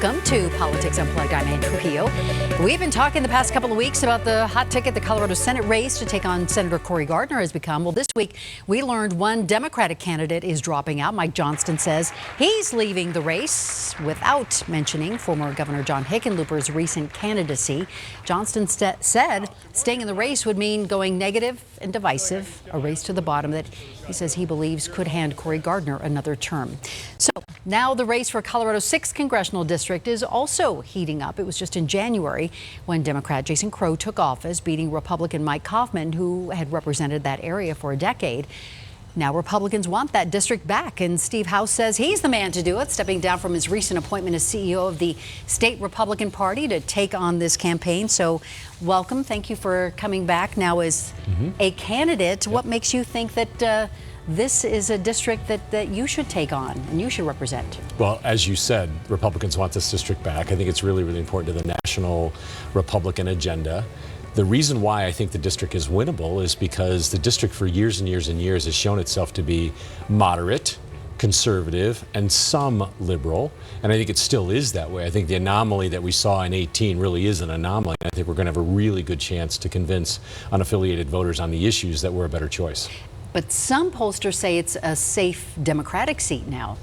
Welcome to Politics Unplugged. I'm Ann Trujillo. We've been talking the past couple of weeks about the hot ticket the Colorado Senate race to take on Senator Cory Gardner has become. Well, this week we learned one Democratic candidate is dropping out. Mike Johnston says he's leaving the race without mentioning former Governor John Hickenlooper's recent candidacy. Johnston said staying in the race would mean going negative and divisive, a race to the bottom that he says he believes could hand Cory Gardner another term. So now the race for Colorado's 6th congressional district is also heating up. It was just in January when Democrat Jason Crow took office, beating Republican Mike Kaufman, who had represented that area for a decade. Now Republicans want that district back, and Steve House says he's the man to do it, stepping down from his recent appointment as CEO of the state Republican Party to take on this campaign. So welcome. Thank you for coming back now as a candidate. Yep. What makes you think that this is a district that you should take on and you should represent? Well, as you said, Republicans want this district back. I think it's really, really important to the national Republican agenda. The reason why I think the district is winnable is because the district for years and years and years has shown itself to be moderate, conservative, and some liberal. And I think it still is that way. I think the anomaly that we saw in 18 really is an anomaly. I think we're going to have a really good chance to convince unaffiliated voters on the issues that we're a better choice. But some pollsters say it's a safe Democratic seat now.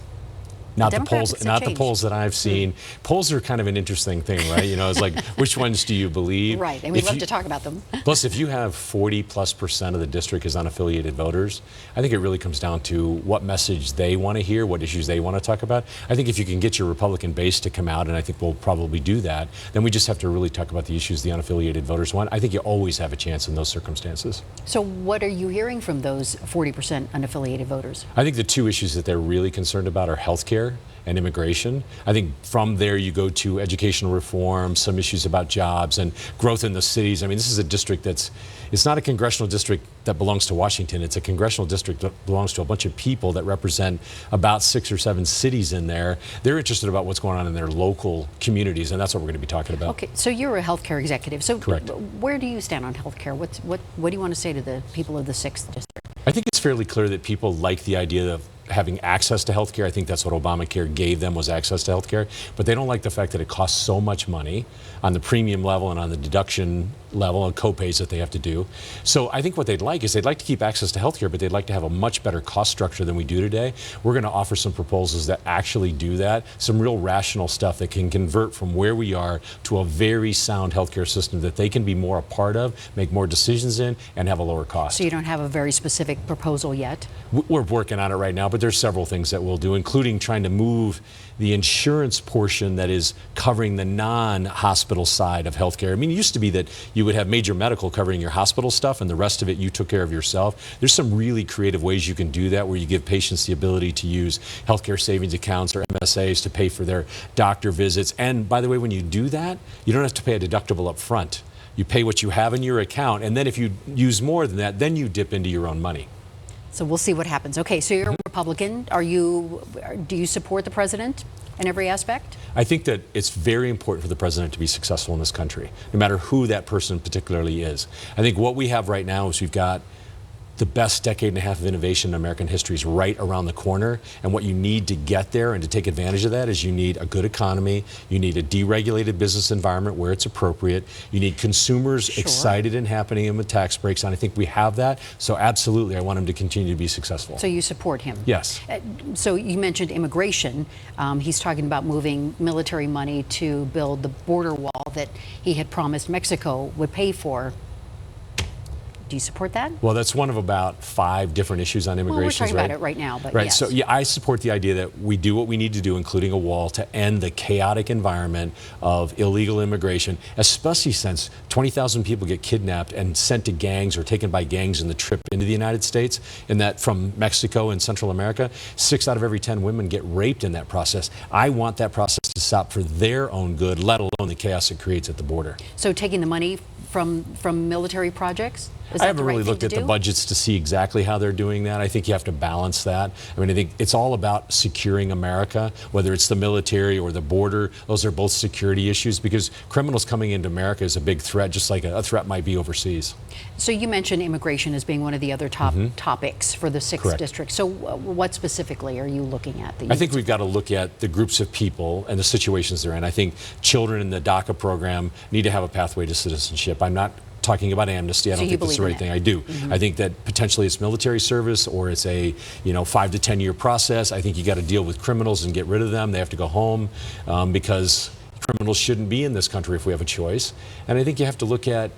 Not the polls that I've seen. Polls are kind of an interesting thing, right? You know, it's like, which ones do you believe? Right, and we'd love to talk about them. Plus, if you have 40+% of the district as unaffiliated voters, I think it really comes down to what message they want to hear, what issues they want to talk about. I think if you can get your Republican base to come out, and I think we'll probably do that, then we just have to really talk about the issues the unaffiliated voters want. I think you always have a chance in those circumstances. So what are you hearing from those 40% unaffiliated voters? I think the two issues that they're really concerned about are health care and immigration. I think from there you go to educational reform, some issues about jobs and growth in the cities. I mean, this is a district it's not a congressional district that belongs to Washington. It's a congressional district that belongs to a bunch of people that represent about 6 or 7 cities in there. They're interested about what's going on in their local communities, and that's what we're going to be talking about. Okay, so you're a healthcare executive. So correct. Where do you stand on healthcare? What do you want to say to the people of the 6th district? I think it's fairly clear that people like the idea of having access to health care. I think that's what Obamacare gave them, was access to health care. But they don't like the fact that it costs so much money on the premium level and on the deduction level and co-pays that they have to do. So I think what they'd like is they'd like to keep access to health care, but they'd like to have a much better cost structure than we do today. We're going to offer some proposals that actually do that, some real rational stuff that can convert from where we are to a very sound healthcare system that they can be more a part of, make more decisions in, and have a lower cost. So you don't have a very specific proposal yet? We're working on it right now, but there's several things that we'll do, including trying to move the insurance portion that is covering the non-hospital side of healthcare. I mean, it used to be that you would have major medical covering your hospital stuff and the rest of it you took care of yourself. There's some really creative ways you can do that, where you give patients the ability to use healthcare savings accounts or MSAs to pay for their doctor visits. And by the way, when you do that, you don't have to pay a deductible up front. You pay what you have in your account, and then if you use more than that, then you dip into your own money. So we'll see what happens. Okay, so you're a Republican. Do you support the president in every aspect? I think that it's very important for the president to be successful in this country, no matter who that person particularly is. I think what we have right now is we've got the best decade and a half of innovation in American history is right around the corner. And what you need to get there and to take advantage of that is you need a good economy. You need a deregulated business environment where it's appropriate. You need consumers excited and happening with tax breaks. And I think we have that. So absolutely, I want him to continue to be successful. So you support him? Yes. So you mentioned immigration. He's talking about moving military money to build the border wall that he had promised Mexico would pay for. Do you support that? Well, that's one of about 5 different issues on immigration. Well, we're talking about it right now, but right. Yes. So yeah, I support the idea that we do what we need to do, including a wall, to end the chaotic environment of illegal immigration, especially since 20,000 people get kidnapped and sent to gangs or taken by gangs in the trip into the United States, and that from Mexico and Central America, 6 out of every 10 women get raped in that process. I want that process to stop for their own good, let alone the chaos it creates at the border. So taking the money from military projects? Is I that haven't the right really thing looked to at the do? budgets to see exactly how they're doing that. I think you have to balance that. I mean, I think it's all about securing America, whether it's the military or the border. Those are both security issues because criminals coming into America is a big threat, just like a threat might be overseas. So you mentioned immigration as being one of the other top topics for the 6th Correct. district. So what specifically are you looking at? I think we've got to look at the groups of people and the situations they're in. I think children in the DACA program need to have a pathway to citizenship. I'm not talking about amnesty. I don't think that's the right thing. I do. I think that potentially it's military service or it's a 5 to 10 year process. I think you got to deal with criminals and get rid of them. They have to go home because criminals shouldn't be in this country if we have a choice. And I think you have to look at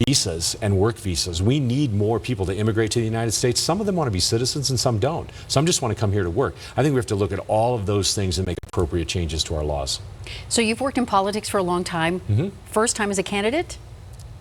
visas and work visas. We need more people to immigrate to the United States. Some of them want to be citizens and some don't. Some just want to come here to work. I think we have to look at all of those things and make appropriate changes to our laws. So you've worked in politics for a long time. First time as a candidate?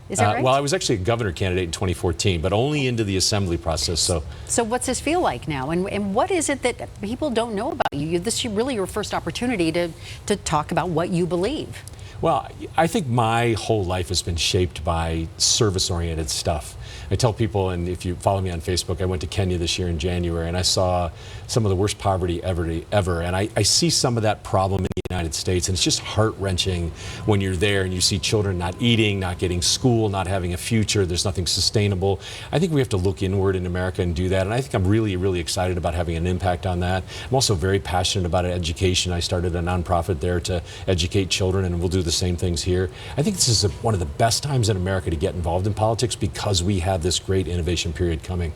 Is that right? Well, I was actually a governor candidate in 2014, but only into the assembly process. So what's this feel like now? And what is it that people don't know about you? This is really your first opportunity to talk about what you believe. Well, I think my whole life has been shaped by service-oriented stuff. I tell people, and if you follow me on Facebook, I went to Kenya this year in January, and I saw some of the worst poverty ever. And I see some of that problem in the United States, and it's just heart-wrenching when you're there and you see children not eating, not getting school, not having a future. There's nothing sustainable. I think we have to look inward in America and do that, and I think I'm really, really excited about having an impact on that. I'm also very passionate about education. I started a nonprofit there to educate children, and we'll do the same things here. I think this is one of the best times in America to get involved in politics because we have this great innovation period coming.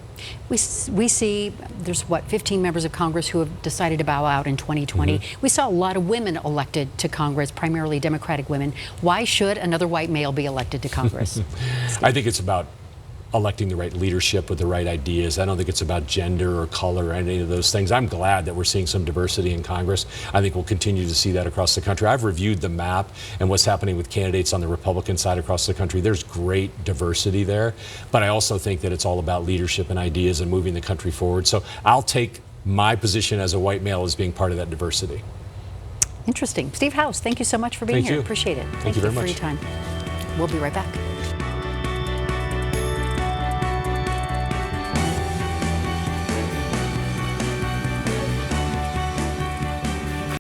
We see there's 15 members of Congress who have decided to bow out in 2020. We saw a lot of women elected to Congress, primarily Democratic women. Why should another white male be elected to Congress? I think it's about electing the right leadership with the right ideas. I don't think it's about gender or color or any of those things. I'm glad that we're seeing some diversity in Congress. I think we'll continue to see that across the country. I've reviewed the map and what's happening with candidates on the Republican side across the country. There's great diversity there, but I also think that it's all about leadership and ideas and moving the country forward. So I'll take my position as a white male as being part of that diversity. Interesting. Steve House, thank you so much for being here. You. Appreciate it. Thank you very much for your time. We'll be right back.